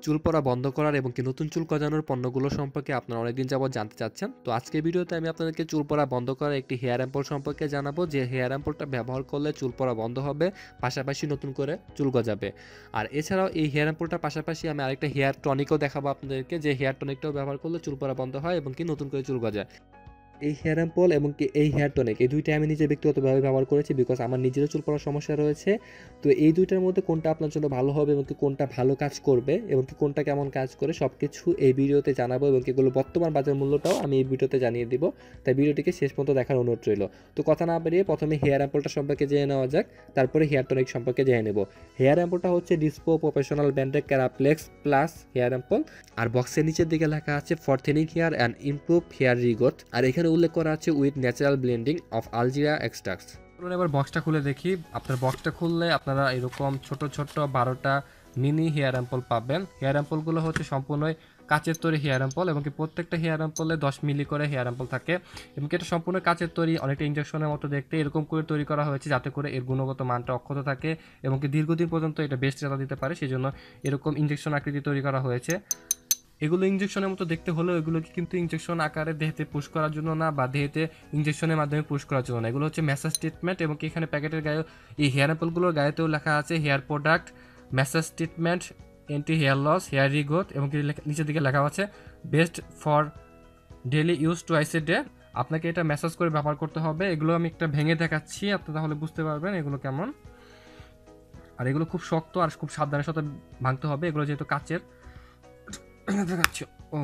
চুল পড়া বন্ধ করার এবং কি নতুন চুল গজানোর পণ্যগুলো সম্পর্কে আপনারা অনেকদিন যাবত জানতে চাচ্ছেন। তো আজকের ভিডিওতে আমি আপনাদেরকে চুল পড়া বন্ধ করার একটি হেয়ার অ্যাম্পল সম্পর্কে জানাবো, যে হেয়ার অ্যাম্পলটা ব্যবহার করলে চুল পড়া বন্ধ হবে, পাশাপাশি নতুন করে চুল গজাবে। আর এছাড়াও এই হেয়ার অ্যাম্পলটার পাশাপাশি আমি আরেকটা হেয়ার টনিকও দেখাবো আপনাদেরকে, যে হেয়ার টনিকটাও ব্যবহার করলে চুল পড়া বন্ধ হয় এবং কি নতুন করে চুল গজায়। এই হেয়ার অ্যাম্পল এবং কি এই হেয়ার টনিক, এই দুইটা আমি নিজে ব্যক্তিগতভাবে ব্যবহার করেছি, বিকজ আমার নিজেরও চুল পড়ার সমস্যা রয়েছে। তো এই দুইটার মধ্যে কোনটা আপনার জন্য ভালো হবে এবং কি কোনটা ভালো কাজ করবে এবং কি কোনটা কেমন কাজ করে সব কিছু এই ভিডিওতে জানাবো, এবং এগুলো বর্তমান বাজার মূল্যটাও আমি এই ভিডিওতে জানিয়ে দিব। তাই ভিডিওটিকে শেষ পর্যন্ত দেখার অনুরোধ রইল। তো কথা না বাড়িয়ে প্রথমে হেয়ার অ্যাম্পলটা সম্পর্কে জেনে নেওয়া যাক, তারপরে হেয়ার টনিক সম্পর্কে জেনে নেব। হেয়ার অ্যাম্পলটা হচ্ছে ডিসপো প্রফেশনাল ব্র্যান্ডের ক্যারাপ্লেক্স প্লাস হেয়ার অ্যাম্পল। আর বক্সের নিচের দিকে লেখা আছে for thinning hair and improve hair regrowth. আর এখানে উল্লেখ করা আছে উইথ ন্যাচারাল ব্লেন্ডিং অফ আলজিরা এক্সট্রাক্টস। এবার বক্সটা খুলে দেখি। আপনার বক্সটা খুললে আপনারা এরকম ছোট ছোট 12টা মিনি হেয়ার অ্যাম্পল পাবেন। হেয়ার অ্যাম্পলগুলো হচ্ছে সম্পূর্ণই কাচের তৈরি হেয়ার অ্যাম্পল, এবং কি প্রত্যেকটা হেয়ার অ্যাম্পলে 10 মিলি করে হেয়ার অ্যাম্পল থাকে, এবং এটা সম্পূর্ণ কাচের তৈরি, অনেকটা ইঞ্জেকশনের মতো দেখতে এরকম করে তৈরি করা হয়েছে যাতে করে এর গুণগত মানটা অক্ষত থাকে এবং কি দীর্ঘদিন পর্যন্ত এটা বেস্ট রেজাল্ট দিতে পারে। সেই জন্য এরকম ইঞ্জেকশন আকৃতি তৈরি করা হয়েছে। এগুলো ইঞ্জেকশনের মতো দেখতে হলেও এগুলোকে কিন্তু ইঞ্জেকশন আকারে দেহেতে পুশ করার জন্য না, বা দেহেতে ইঞ্জেকশনের মাধ্যমে পুশ করার জন্য না। এগুলো হচ্ছে ম্যাসাজ ট্রিটমেন্ট, এবং এখানে প্যাকেটের গায়ে এই হেয়ার অ্যাম্পলগুলোর গায়েতেও লেখা আছে hair product, massage treatment, anti hair loss, hair regrowth, এবং নিচের দিকে লেখা আছে best for daily use twice a day. আপনাকে এটা ম্যাসাজ করে ব্যবহার করতে হবে। এগুলো আমি একটা ভেঙে দেখাচ্ছি, আপনি তাহলে বুঝতে পারবেন এগুলো কেমন। আর এগুলো খুব শক্ত আর খুব সাবধানের সাথে ভাঙতে হবে, এগুলো যেহেতু কাচের। ও,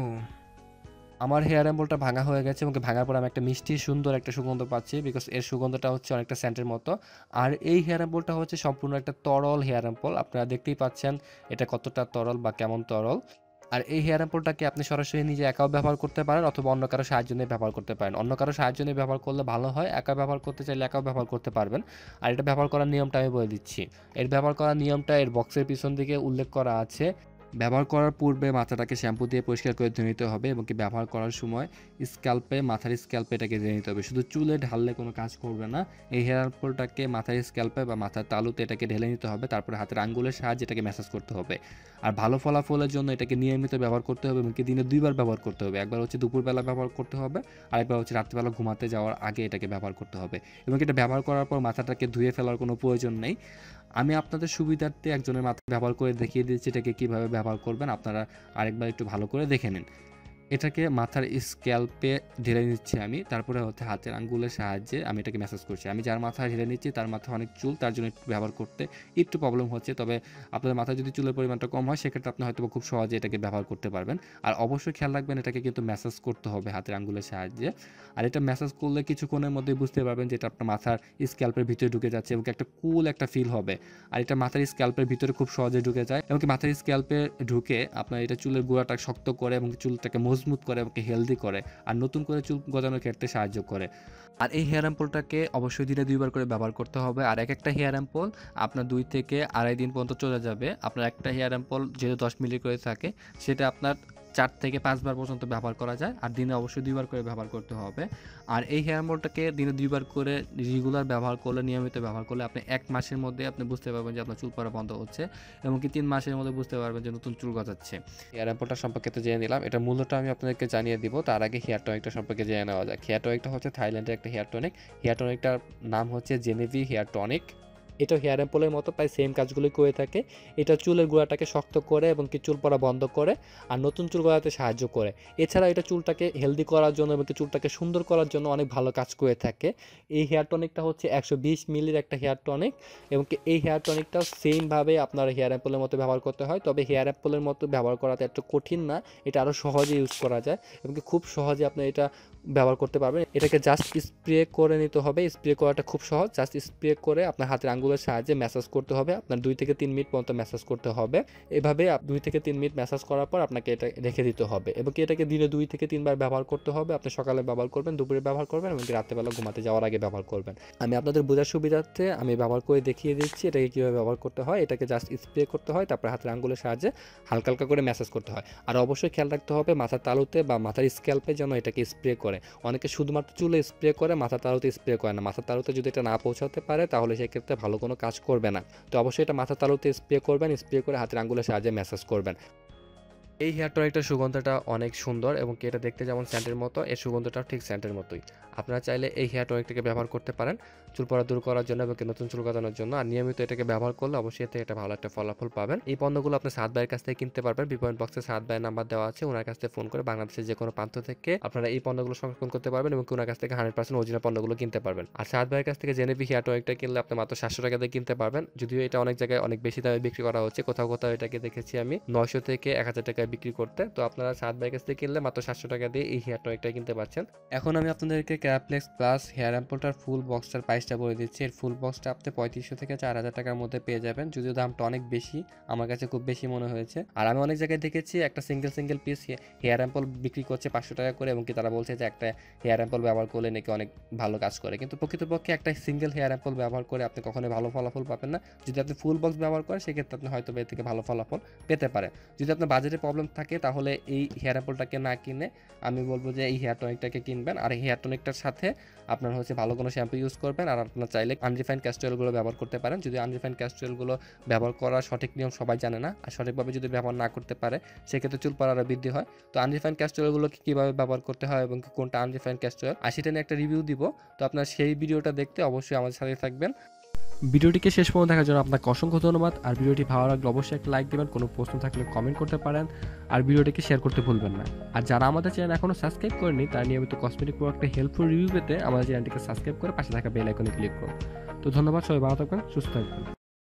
আমার হেয়ার অ্যাম্পলটা ভাঙা হয়ে গেছে, এবং ভাঙার পর আমি একটা মিষ্টি সুন্দর একটা সুগন্ধ পাচ্ছি, বিকজ এর সুগন্ধটা হচ্ছে অনেকটা সেন্টের মতো। আর এই হেয়ার অ্যাম্পলটা হচ্ছে সম্পূর্ণ একটা তরল হেয়ার অ্যাম্পল, আপনারা দেখতেই পাচ্ছেন এটা কতটা তরল বা কেমন তরল। আর এই হেয়ার অ্যাম্পলটাকে আপনি সরাসরি নিজে একাও ব্যবহার করতে পারেন, অথবা অন্য কারো সাহায্য নিয়ে ব্যবহার করতে পারেন। অন্য কারো সাহায্য নিয়ে ব্যবহার করলে ভালো হয়, একা ব্যবহার করতে চাইলে একাও ব্যবহার করতে পারবেন। আর এটা ব্যবহার করার নিয়মটা আমি বলে দিচ্ছি। এর ব্যবহার করার নিয়মটা এর বক্সের পিছন দিকে উল্লেখ করা আছে। ব্যবহার করার পূর্বে মাথাটাকে শ্যাম্পু দিয়ে পরিষ্কার করে ধুয়ে নিতে হবে, এবং কি ব্যবহার করার সময় মাথার স্ক্যাল্পে এটাকে ধুয়ে নিতে হবে। শুধু চুলে ঢাললে কোনো কাজ করবে না। এই হেয়ার অয়েলটাকে মাথার স্ক্যাল্পে বা মাথার তালুতে এটাকে ঢেলে নিতে হবে, তারপরে হাতের আঙ্গুলের সাহায্যে এটাকে ম্যাসাজ করতে হবে। আর ভালো ফলাফলের জন্য এটাকে নিয়মিত ব্যবহার করতে হবে, এবং কি দিনে 2বার ব্যবহার করতে হবে। একবার হচ্ছে দুপুরবেলা ব্যবহার করতে হবে, আরেকবার হচ্ছে রাত্রিবেলা ঘুমাতে যাওয়ার আগে এটাকে ব্যবহার করতে হবে। এবং এটা ব্যবহার করার পর মাথাটাকে ধুয়ে ফেলার কোনো প্রয়োজন নেই। আমি আপনাদের সুবিধার্থে একজনের মাথা ব্যবহার করে দেখিয়ে দিচ্ছি এটাকে কীভাবে ব্যবহার করবেন, আপনারা আরেকবার একটু ভালো করে দেখে নিন। এটাকে মাথার স্ক্যাল্পে ঢেলে নিচ্ছি আমি, তারপরে হচ্ছে হাতের আঙ্গুলের সাহায্যে আমি এটাকে ম্যাসাজ করছি। আমি যার মাথায় ঢেলে নিচ্ছি তার মাথায় অনেক চুল, তার জন্য একটু ব্যবহার করতে একটু প্রবলেম হচ্ছে। তবে আপনাদের মাথায় যদি চুলের পরিমাণটা কম হয় সেক্ষেত্রে আপনি হয়তো খুব সহজে এটাকে ব্যবহার করতে পারবেন। আর অবশ্যই খেয়াল রাখবেন এটাকে কিন্তু ম্যাসাজ করতে হবে হাতের আঙ্গুলের সাহায্যে। আর এটা ম্যাসাজ করলে কিছুক্ষণের মধ্যেই বুঝতে পারবেন যে এটা আপনার মাথার স্ক্যাল্পের ভিতরে ঢুকে যাচ্ছে, এবং একটা কুল একটা ফিল হবে। আর এটা মাথার স্ক্যাল্পের ভিতরে খুব সহজে ঢুকে যায়, এবং মাথার স্ক্যাল্পে ঢুকে আপনার এটা চুলের গোড়াটা শক্ত করে এবং চুলটাকে মজবুত করে এবং হেলদি করে, আর নতুন করে চুল গজানোর ক্ষেত্রে সাহায্য করে। আর এই হেয়ার অ্যাম্পলটাকে অবশ্যই দিনে 2বার করে ব্যবহার করতে হবে। আর একটা হেয়ার অ্যাম্পল আপনার 2 থেকে আড়াই দিন পর্যন্ত চলে যাবে। আপনার একটা হেয়ার অ্যাম্পল যেহেতু 10 মিলি করে থাকে, সেটা আপনার 4 থেকে 5 বার পর্যন্ত ব্যবহার করা যায়। আর দিনে অবশ্যই 2বার করে ব্যবহার করতে হবে। আর এই হেয়ার অ্যাম্পলটাকে দিনে 2বার করে রেগুলার ব্যবহার করলে, নিয়মিত ব্যবহার করলে আপনি 1 মাসের মধ্যে আপনি বুঝতে পারবেন যে আপনার চুল পড়া বন্ধ হচ্ছে, এবং কি 3 মাসের মধ্যে বুঝতে পারবেন যে নতুন চুল গজাচ্ছে। হেয়ার অ্যাম্পলটা সম্পর্কে তো জেনে নিলাম, এটা মূল্যটা আমি আপনাদেরকে জানিয়ে দিব। তার আগে হেয়ার টনিকটা সম্পর্কে জেনে নেওয়া যাক। হেয়ার টনিকটা হচ্ছে থাইল্যান্ডের একটা হেয়ার টনিক। হেয়ার টনিকটার নাম হচ্ছে জেনেভি হেয়ার টনিক। এটা হেয়ার অ্যাম্পলের মতো প্রায় সেম কাজগুলোই করে থাকে। এটা চুলের গোড়াটাকে শক্ত করে এবং কি চুল পড়া বন্ধ করে আর নতুন চুল গজাতে সাহায্য করে। এছাড়া এটা চুলটাকে হেলদি করার জন্য এবং চুলটাকে সুন্দর করার জন্য অনেক ভালো কাজ করে থাকে। এই হেয়ার টনিকটা হচ্ছে 120 মিলির একটা হেয়ার টনিক, এবং এই হেয়ার টনিকটাও সেমভাবে আপনার হেয়ার অ্যাম্পলের মতো ব্যবহার করতে হয়। তবে হেয়ার অ্যাম্পলের মতো ব্যবহার করাতে একটু কঠিন না, এটা আরও সহজে ইউজ করা যায় এবং খুব সহজে আপনি এটা ব্যবহার করতে পারবেন। এটাকে জাস্ট স্প্রে করে নিতে হবে। স্প্রে করাটা খুব সহজ, জাস্ট স্প্রে করে আপনার হাতের আঙ্গুলের সাহায্যে ম্যাসাজ করতে হবে। আপনার 2 থেকে 3 মিনিট পর্যন্ত ম্যাসাজ করতে হবে। এভাবে 2 থেকে 3 মিনিট ম্যাসাজ করার পর আপনাকে এটা রেখে দিতে হবে, এবং এটাকে দিনে 2 থেকে 3 বার ব্যবহার করতে হবে। আপনি সকালে ব্যবহার করবেন, দুপুরে ব্যবহার করবেন, এবং রাত্রেবেলা ঘুমাতে যাওয়ার আগে ব্যবহার করবেন। আমি আপনাদের বোঝার সুবিধার্থে আমি ব্যবহার করে দেখিয়ে দিচ্ছি এটাকে কীভাবে ব্যবহার করতে হয়। এটাকে জাস্ট স্প্রে করতে হয়, তারপর হাতের আঙ্গুলের সাহায্যে হালকা হালকা করে ম্যাসাজ করতে হয়। আর অবশ্যই খেয়াল রাখতে হবে মাথার তালুতে বা মাথার স্ক্যাল্পে যেন এটাকে স্প্রে করে। অনেকে শুধুমাত্র চুলে স্প্রে করে, মাথার তালুতে স্প্রে করে না। মাথার তালুতে যদি এটা না পৌঁছাতে পারে তাহলে সেক্ষেত্রে ভালো কোনো কাজ করবে না। তো অবশ্যই এটা মাথার তালুতে স্প্রে করবেন, স্প্রে করে হাতের আঙ্গুলের সাহায্যে ম্যাসাজ করবেন। এই হেয়ার টনিকটার সুগন্ধটা অনেক সুন্দর এবং এটা দেখতে যেমন স্যান্ডের মতো, এর সুগন্ধটাও ঠিক স্যান্ডের মতোই। আপনারা চাইলে এই হেয়ার টনিকটাকে ব্যবহার করতে পারেন চুল পড়া দূর করার জন্য এবং নতুন চুল গজানোর জন্য। আর নিয়মিত এটাকে ব্যবহার করলে অবশ্যই এতে একটা ভালো একটা ফলাফল পাবেন। এই পণ্যগুলো আপনি সাদ ভাইয়ের কাছ থেকে কিনতে পারবেন। বিপণন বক্সে সাদ ভাইয়ের নাম্বার দেওয়া আছে, ওনার কাছ থেকে ফোন করে বাংলাদেশের যে কোনো প্রান্ত থেকে আপনারা এই পণ্যগুলো সংরক্ষণ করতে পারবেন এবং ওনার কাছ থেকে 100% অরিজিনাল পণ্যগুলো কিনতে পারবেন। আর সাদ ভাইয়ের কাছ থেকে জেনেভি হেয়ার টনিকটা কিনলে আপনি মাত্র 700 টাকা দিয়ে কিনতে পারবেন। যদিও এটা অনেক জায়গায় অনেক বেশি দামে বিক্রি করা হচ্ছে, কোথাও কোথাও এটাকে দেখেছি আমি 900 থেকে 1000 টাকায় বিক্রি করতে। তো আপনারা সাদ ভাইয়ের কাছ থেকে কিনলে মাত্র 700 টাকা দিয়ে এই হেয়ার টনিকটা কিনতে পারছেন। এখন আমি আপনাদেরকে ক্যারাপ্লেক্স প্লাস হেয়ার অ্যাম্পলটার ফুল বক্সটার প্রাইসটা বলে দিচ্ছি। এর ফুল বক্সটা আপনি 3500 থেকে 4000 টাকার মধ্যে পেয়ে যাবেন, যদিও দামটা অনেক বেশি, আমার কাছে খুব বেশি মনে হয়েছে। আর আমি অনেক জায়গায় দেখেছি একটা সিঙ্গেল পিস হেয়ার অ্যাম্পল বিক্রি করছে 500 টাকা করে, এবং কি তারা বলছে যে একটা হেয়ার অ্যাম্পল ব্যবহার করলে নাকি অনেক ভালো কাজ করে। কিন্তু প্রকৃতপক্ষে একটা সিঙ্গেল হেয়ার অ্যাম্পল ব্যবহার করে আপনি কখনোই ভালো ফলাফল পাবেন না। যদি আপনি ফুল বক্স ব্যবহার করেন সেক্ষেত্রে আপনি হয়তো এর থেকে ভালো ফলাফল পেতে পারেন। যদি আপনার বাজেটের প্রবলেম থাকে তাহলে এই হেয়ার অ্যাম্পলটাকে না কিনে আমি বলবো যে এই হেয়ার টনিকটাকে কিনবেন। আর এই হেয়ার টনিকটার সাথে আপনার হচ্ছে ভালো কোনো শ্যাম্পু ইউজ করবেন। আর আপনার চাইলে আনরিফাইন্ড ক্যাস্টর অয়েলগুলো ব্যবহার করতে পারেন। যদি আনরিফাইন্ড ক্যাস্টর অয়েলগুলো ব্যবহার করার সঠিক নিয়ম সবাই জানে না, আর সঠিকভাবে যদি ব্যবহার না করতে পারে সেক্ষেত্রে চুল পড়া আরও বৃদ্ধি হয়। তো আনরিফাইন্ড ক্যাস্টর অয়েলগুলোকে কীভাবে ব্যবহার করতে হয় এবং কোনটা আনরিফাইন্ড ক্যাস্টর অয়েল আর সেটা নিয়ে একটা রিভিউ দিব। তো আপনার সেই ভিডিওটা দেখতে অবশ্যই আমাদের সাথে থাকবেন। ভিডিওটিকে শেষ পর্যন্ত দেখার জন্য আপনাকে অসংখ্য ধন্যবাদ। আর ভিডিওটি ভালো লাগলে অবশ্যই একটা লাইক দেবেন, কোনো প্রশ্ন থাকলে কমেন্ট করতে পারেন, আর ভিডিওটিকে শেয়ার করতে ভুলবেন না। আর যারা আমাদের চ্যানেল এখনও সাবস্ক্রাইব করেনি তারা নিয়মিত কসমেটিক প্রোডাক্টে হেল্পফুল রিভিউ পেতে আমাদের চ্যানেলটিকে সাবস্ক্রাইব করে পাশে থাকা বেল আইকনে ক্লিক করুন। তো ধন্যবাদ, সবাই ভালো থাকবেন, সুস্থ থাকবেন।